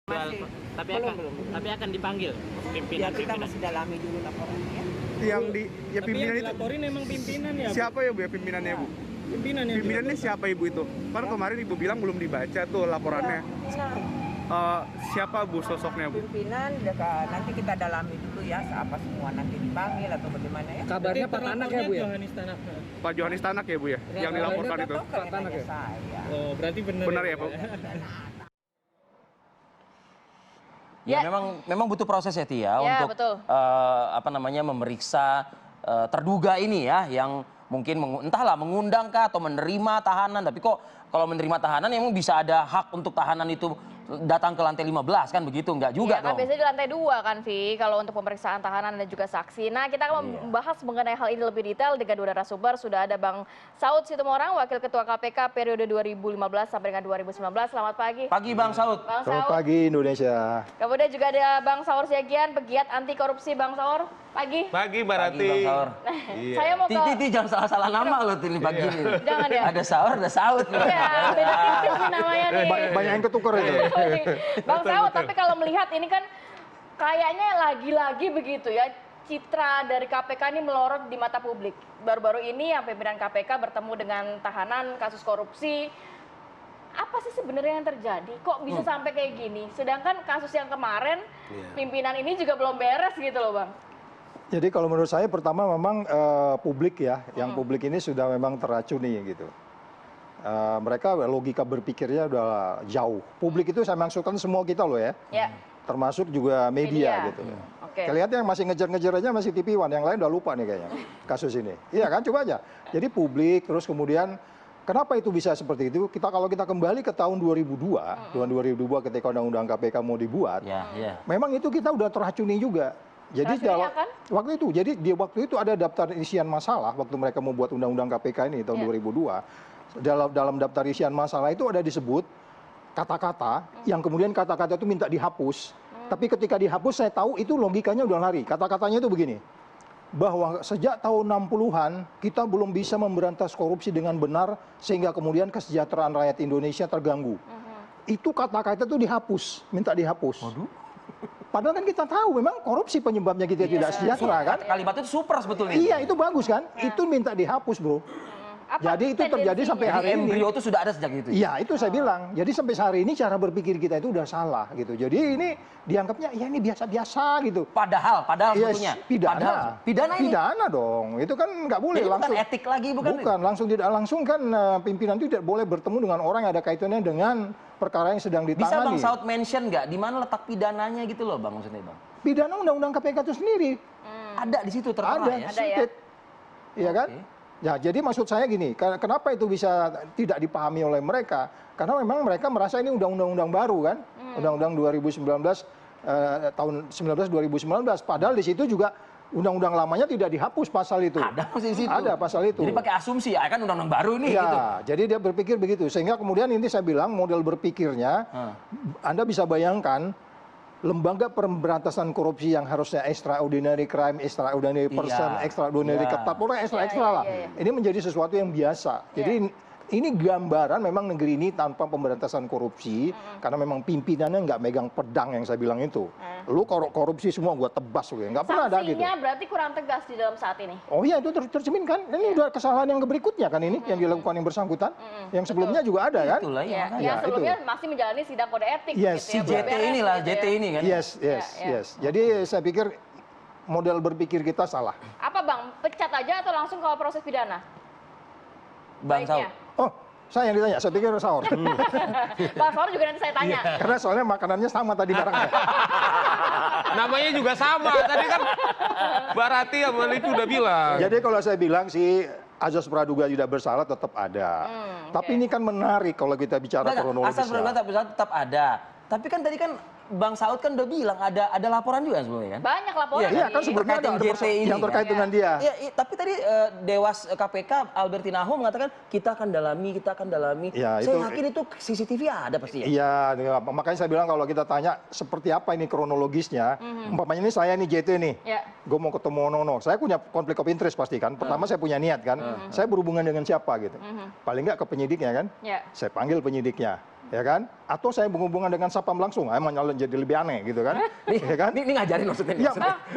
Masih. Tapi akan dipanggil Ya pimpinan. kita masih dalami dulu laporannya. Yang di ya Tapi pimpinan yang itu dilaporin memang pimpinan ya, Bu? siapa ya Bu ya pimpinannya Bu? Pimpinan yang Pimpinannya siapa Ibu itu? Kan kemarin Ibu bilang belum dibaca tuh laporannya. Siapa Bu sosoknya Bu? Pimpinan nanti kita dalami dulu ya, apa semua nanti dipanggil atau bagaimana ya. Kabarnya Pak Tanak ya Bu ya? Johanis Tanak. Pak Johanis Tanak ya Bu ya? Yang dilaporkan itu. Pak Tanak ya? Oh, berarti benar. Benar ya Bu? Ya, memang butuh proses ya Tia untuk memeriksa terduga ini ya yang mungkin entahlah mengundang kah atau menerima tahanan, tapi kok kalau menerima tahanan emang bisa ada hak untuk tahanan itu datang ke lantai 15 kan begitu, enggak juga kan dong. biasanya di lantai 2 kan Vi kalau untuk pemeriksaan tahanan dan juga saksi. Nah kita akan membahas mengenai hal ini lebih detail dengan dua narasumber. Sudah ada Bang Saud Situmorang, Wakil Ketua KPK periode 2015 sampai dengan 2019. Selamat pagi. Pagi Bang Saud. Bang Selamat Saud. pagi Indonesia. Kemudian juga ada Bang Saur Siagian, pegiat anti korupsi. Bang Saur, pagi. Pagi Mbak Pagi Rati. Bang Saur. Saya mau ke... Titi jangan salah-salah nama loh ini pagi ini. Jangan ya. Ada Saur, ada Saud. Iya, beda tipis nih namanya nih. Banyak yang ketukar itu. Bang Saud, tapi kalau melihat ini kan kayaknya lagi-lagi begitu ya, citra dari KPK ini melorot di mata publik. Baru-baru ini yang pimpinan KPK bertemu dengan tahanan kasus korupsi. Apa sih sebenarnya yang terjadi? Kok bisa sampai kayak gini? Sedangkan kasus yang kemarin pimpinan ini juga belum beres gitu loh Bang. Jadi kalau menurut saya pertama memang publik ya, yang publik ini sudah memang teracuni gitu. Mereka logika berpikirnya udah jauh. Publik itu saya maksudkan semua kita loh ya. Ya. Termasuk juga media gitu. Oke. Kelihatan yang masih ngejar-ngejar aja masih TV One, yang lain udah lupa nih kayaknya kasus ini. Iya kan, coba aja. Jadi publik terus kemudian kenapa itu bisa seperti itu? Kalau kita kembali ke tahun 2002, tahun 2002 ketika undang-undang KPK mau dibuat, memang itu kita udah teracuni juga. Jadi waktu itu ada daftar isian masalah waktu mereka mau buat undang-undang KPK ini tahun 2002. Dalam daftar isian masalah itu ada disebut kata-kata yang kemudian kata-kata itu minta dihapus. Tapi ketika dihapus saya tahu itu logikanya udah lari. Kata-katanya itu begini, bahwa sejak tahun 60-an kita belum bisa memberantas korupsi dengan benar sehingga kemudian kesejahteraan rakyat Indonesia terganggu. Itu kata-kata itu dihapus, minta dihapus. Padahal kan kita tahu memang korupsi penyebabnya kita tidak sejahtera kan. Kalimat itu super sebetulnya. Iya itu bagus kan, itu minta dihapus bro. Jadi itu terjadi sampai hari ini. Embrio itu sudah ada sejak itu. Iya, itu saya bilang. Jadi sampai hari ini cara berpikir kita itu udah salah gitu. Jadi ini dianggapnya ya ini biasa-biasa gitu. Padahal sebetulnya. Pidana dong. Itu kan nggak boleh jadi langsung. Bukan etik lagi bukan? Bukan, langsung tidak langsung kan pimpinan itu tidak boleh bertemu dengan orang yang ada kaitannya dengan perkara yang sedang ditangani. Bisa Bang Saud mention nggak di mana letak pidananya gitu loh Bang maksudnya Bang? Pidana undang-undang KPK itu sendiri. Ada di situ tertera ya. Ada ya. Iya kan? Ya, jadi maksud saya gini, kenapa itu bisa tidak dipahami oleh mereka? Karena memang mereka merasa ini undang-undang baru kan, undang-undang 2019 tahun 2019. Padahal di situ juga undang-undang lamanya tidak dihapus pasal itu. Ada masih di situ. Ada pasal itu. Jadi pakai asumsi ya kan undang-undang baru nih. Ya, gitu. jadi dia berpikir begitu. Sehingga kemudian ini saya bilang model berpikirnya, Anda bisa bayangkan. Lembaga pemberantasan korupsi yang harusnya extraordinary crime, extraordinary person, extraordinary ketat, pokoknya ekstra-ekstra lah. Ini menjadi sesuatu yang biasa. Jadi ini gambaran memang negeri ini tanpa pemberantasan korupsi, karena memang pimpinannya nggak megang pedang yang saya bilang itu. Lu korupsi semua gua tebas, nggak pernah ada gitu. Sanksinya berarti kurang tegas di dalam saat ini. Oh iya itu tercermin kan, ini udah kesalahan yang berikutnya kan ini, yang dilakukan yang bersangkutan. Yang sebelumnya juga ada kan. Itulah ya. Yang sebelumnya masih menjalani sidang kode etik. Si JT inilah, JT ini kan. Yes. Jadi saya pikir model berpikir kita salah. Apa Bang, pecat aja atau langsung ke proses pidana? Bang Saud. Oh, saya yang ditanya, saya pikir Saur. Bang Saur juga nanti saya tanya. Karena soalnya makanannya sama tadi barangnya. Namanya juga sama. Tadi kan Mbak Rati sama Lipi udah bilang. Jadi kalau saya bilang sih azas praduga tidak bersalah tetap ada. Tapi ini kan menarik kalau kita bicara kronologis. Asas praduga tak bersalah tetap ada. Tapi kan tadi kan Bang Saud kan udah bilang ada laporan juga sebelumnya kan? Banyak laporan. Iya kan sebelumnya ada yang terkait dengan dia. Iya, tapi tadi Dewas KPK Alberti Naho mengatakan kita akan dalami. Ya, saya yakin itu CCTV ada pasti ya? Iya, makanya saya bilang kalau kita tanya seperti apa ini kronologisnya. Umpamanya ini saya nih JT nih. Gue mau ketemu Nono. Saya punya konflik of interest pasti kan. Pertama saya punya niat kan. Saya berhubungan dengan siapa gitu. Paling nggak ke penyidiknya kan. Saya panggil penyidiknya. ya kan? Atau saya berhubungan dengan Sapam langsung, emang jadi lebih aneh gitu kan? Ya kan? Ini ngajarin maksudnya. Iya,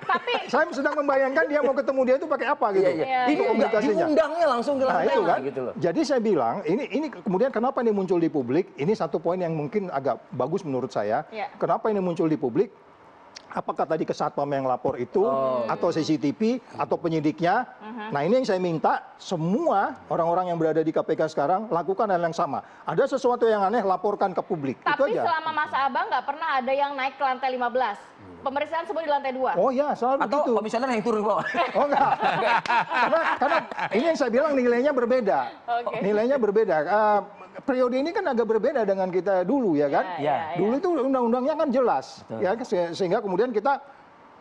Tapi saya sedang membayangkan dia mau ketemu dia itu pakai apa gitu. Iya. Ini komunikasinya. diundangnya langsung ke Nah lantai itu kan, gitu loh. jadi saya bilang ini kemudian kenapa ini muncul di publik? Ini satu poin yang mungkin agak bagus menurut saya. Iya. Kenapa ini muncul di publik? Apakah tadi ke Satpam yang lapor itu, atau CCTV, atau penyidiknya? Nah ini yang saya minta semua orang-orang yang berada di KPK sekarang lakukan hal yang sama. Ada sesuatu yang aneh, laporkan ke publik. Itu tapi aja. selama masa Abang nggak pernah ada yang naik ke lantai 15. Pemeriksaan semua di lantai 2. Oh ya, selalu Atau begitu. komisioner yang turun ke bawah. Oh enggak. karena ini yang saya bilang nilainya berbeda. Oke. Nilainya berbeda. Periode ini kan agak berbeda dengan kita dulu ya kan. Ya. Dulu itu undang-undangnya kan jelas. Ya sehingga kemudian kita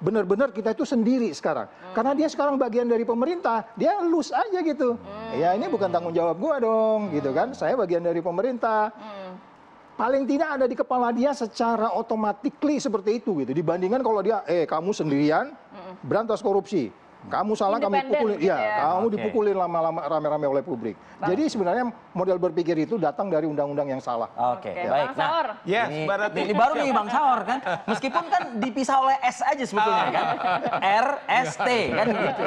benar-benar kita itu sendiri sekarang. Karena dia sekarang bagian dari pemerintah, dia loose aja gitu. Ya ini bukan tanggung jawab gua dong gitu kan. Saya bagian dari pemerintah. Paling tidak ada di kepala dia secara otomatis seperti itu gitu. Dibandingkan kalau dia kamu sendirian berantas korupsi. Kamu salah, kami Independen pukulin. gitu Iya, ya. kamu Oke. dipukulin lama-lama rame-rame oleh publik. Jadi sebenarnya model berpikir itu datang dari undang-undang yang salah. Oke, Oke, baik. Bang Saur. Yes, ini, Mbak Rati. ini baru nih Bang Saur kan. Meskipun kan dipisah oleh S aja sebetulnya kan. R, S, T kan gitu.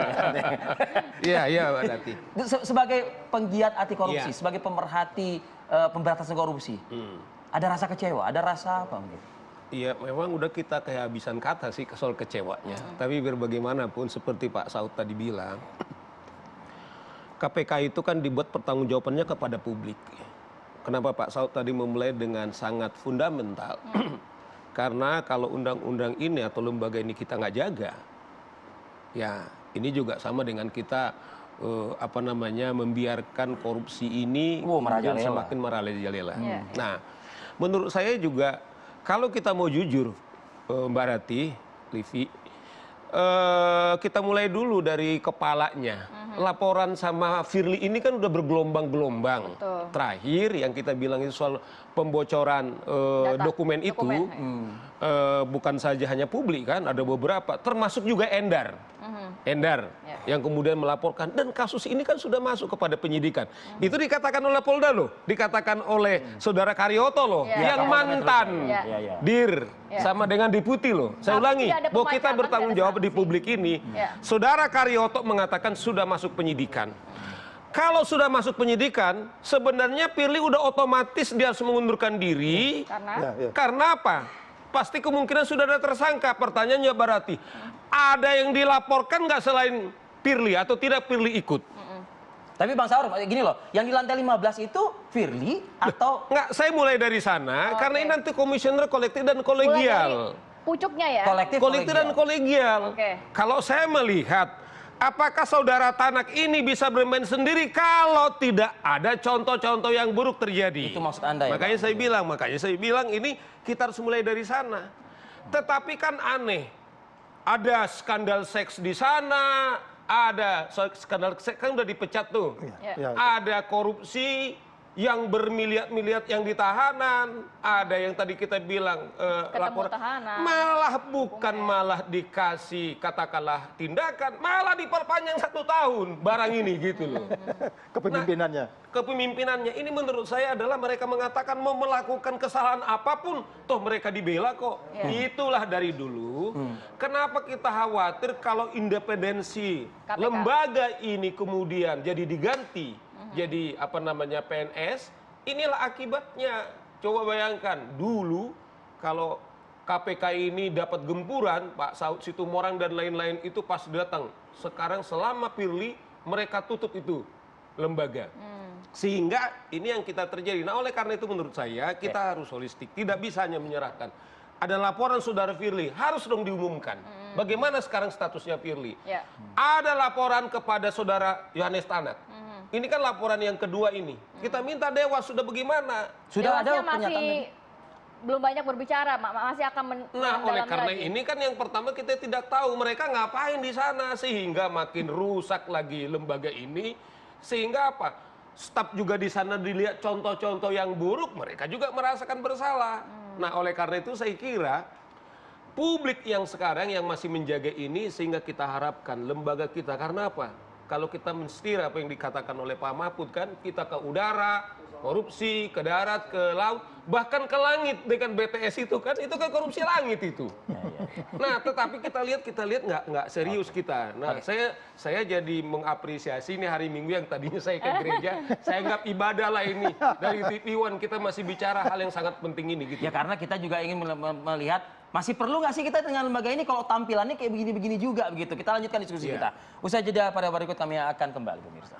Iya, iya, Mbak Rati. Sebagai penggiat anti korupsi, Iya. sebagai pemerhati pemberantasan korupsi. Ada rasa kecewa, ada rasa apa mungkin? Iya, memang udah kita kehabisan kata sih soal kecewanya. Tapi biar bagaimanapun seperti Pak Saud tadi bilang, KPK itu kan dibuat pertanggungjawabannya kepada publik. Kenapa Pak Saud tadi memulai dengan sangat fundamental? Karena kalau undang-undang ini atau lembaga ini kita nggak jaga, ya ini juga sama dengan kita membiarkan korupsi ini kemudian merajalela. semakin merajalela. Iya. Nah, menurut saya juga kalau kita mau jujur, Mbak Rati, Livi, kita mulai dulu dari kepalanya. Laporan sama Firly ini kan udah bergelombang-gelombang. Betul. Terakhir yang kita bilang itu soal pembocoran dokumen itu, bukan saja hanya publik kan, ada beberapa, termasuk juga Endar. Endar yang kemudian melaporkan, dan kasus ini kan sudah masuk kepada penyidikan. Itu dikatakan oleh Polda loh, dikatakan oleh Saudara Karyoto loh, yang mantan Dir sama dengan Deputi loh. Saya Tapi ulangi, tidak ada bahwa kita pemajakan, bertanggung tidak ada jawab di sanksi. publik ini. Saudara Karyoto mengatakan sudah masuk penyidikan. Kalau sudah masuk penyidikan, sebenarnya Firly udah otomatis dia harus mengundurkan diri. Karena apa? Pasti kemungkinan sudah ada tersangka. Pertanyaannya berarti, ada yang dilaporkan nggak selain Firly atau tidak Firly ikut? Tapi Bang Saur, gini loh, yang di lantai 15 itu Firly atau Nggak, saya mulai dari sana, karena ini nanti komisioner kolektif dan Mulai kolegial. dari pucuknya ya. kolektif? Kolektif dan kolegial. Oke. Kalau saya melihat, apakah saudara Tanak ini bisa bermain sendiri kalau tidak ada contoh-contoh yang buruk terjadi? Itu maksud Anda ya? Makanya saya bilang ini kita harus mulai dari sana. Tetapi kan aneh. Ada skandal seks di sana, ada skandal seks kan udah dipecat tuh. Ya. Ada korupsi yang bermiliar-miliar yang di tahanan, ada yang tadi kita bilang laporan, tahanan. malah bukan malah dikasih katakanlah tindakan, malah diperpanjang 1 tahun barang ini gitu loh. Kepemimpinannya. Kepemimpinannya ini menurut saya adalah mereka mengatakan mau melakukan kesalahan apapun, toh mereka dibela kok. Itulah dari dulu. Kenapa kita khawatir kalau independensi KPK. lembaga ini kemudian jadi diganti jadi PNS? Inilah akibatnya. Coba bayangkan dulu kalau KPK ini dapat gempuran, Pak Saud Situmorang dan lain-lain itu pas datang. Sekarang selama Firly mereka tutup itu lembaga. Sehingga ini yang kita terjadi. Nah oleh karena itu menurut saya kita harus holistik. Tidak bisa hanya menyerahkan. Ada laporan saudara Firly, harus dong diumumkan. Bagaimana sekarang statusnya Firly? Ya. Ada laporan kepada saudara Yohanes Tanak. Ini kan laporan yang kedua ini. Kita minta Dewas sudah bagaimana? sudah ada Dewasnya pernyataan masih belum banyak berbicara, masih akan Nah, oleh mendalami karena lagi. ini kan yang pertama kita tidak tahu mereka ngapain di sana sehingga makin rusak lagi lembaga ini. Sehingga apa? Staf juga di sana dilihat contoh-contoh yang buruk, mereka juga merasakan bersalah. Nah, oleh karena itu saya kira publik yang sekarang yang masih menjaga ini sehingga kita harapkan lembaga kita, karena apa? kalau kita mensetir apa yang dikatakan oleh Pak Mahfud kan, kita ke udara, korupsi, ke darat, ke laut, bahkan ke langit dengan BTS itu kan korupsi langit itu. Nah, tetapi kita lihat nggak serius kita. Nah, saya jadi mengapresiasi ini hari Minggu yang tadinya saya ke gereja, saya anggap ibadah lah ini. Dari TV One kita masih bicara hal yang sangat penting ini gitu. Ya karena kita juga ingin melihat masih perlu nggak sih kita dengan lembaga ini kalau tampilannya kayak begini-begini juga begitu. Kita lanjutkan diskusi kita. Usai jeda pada berikut kami akan kembali pemirsa.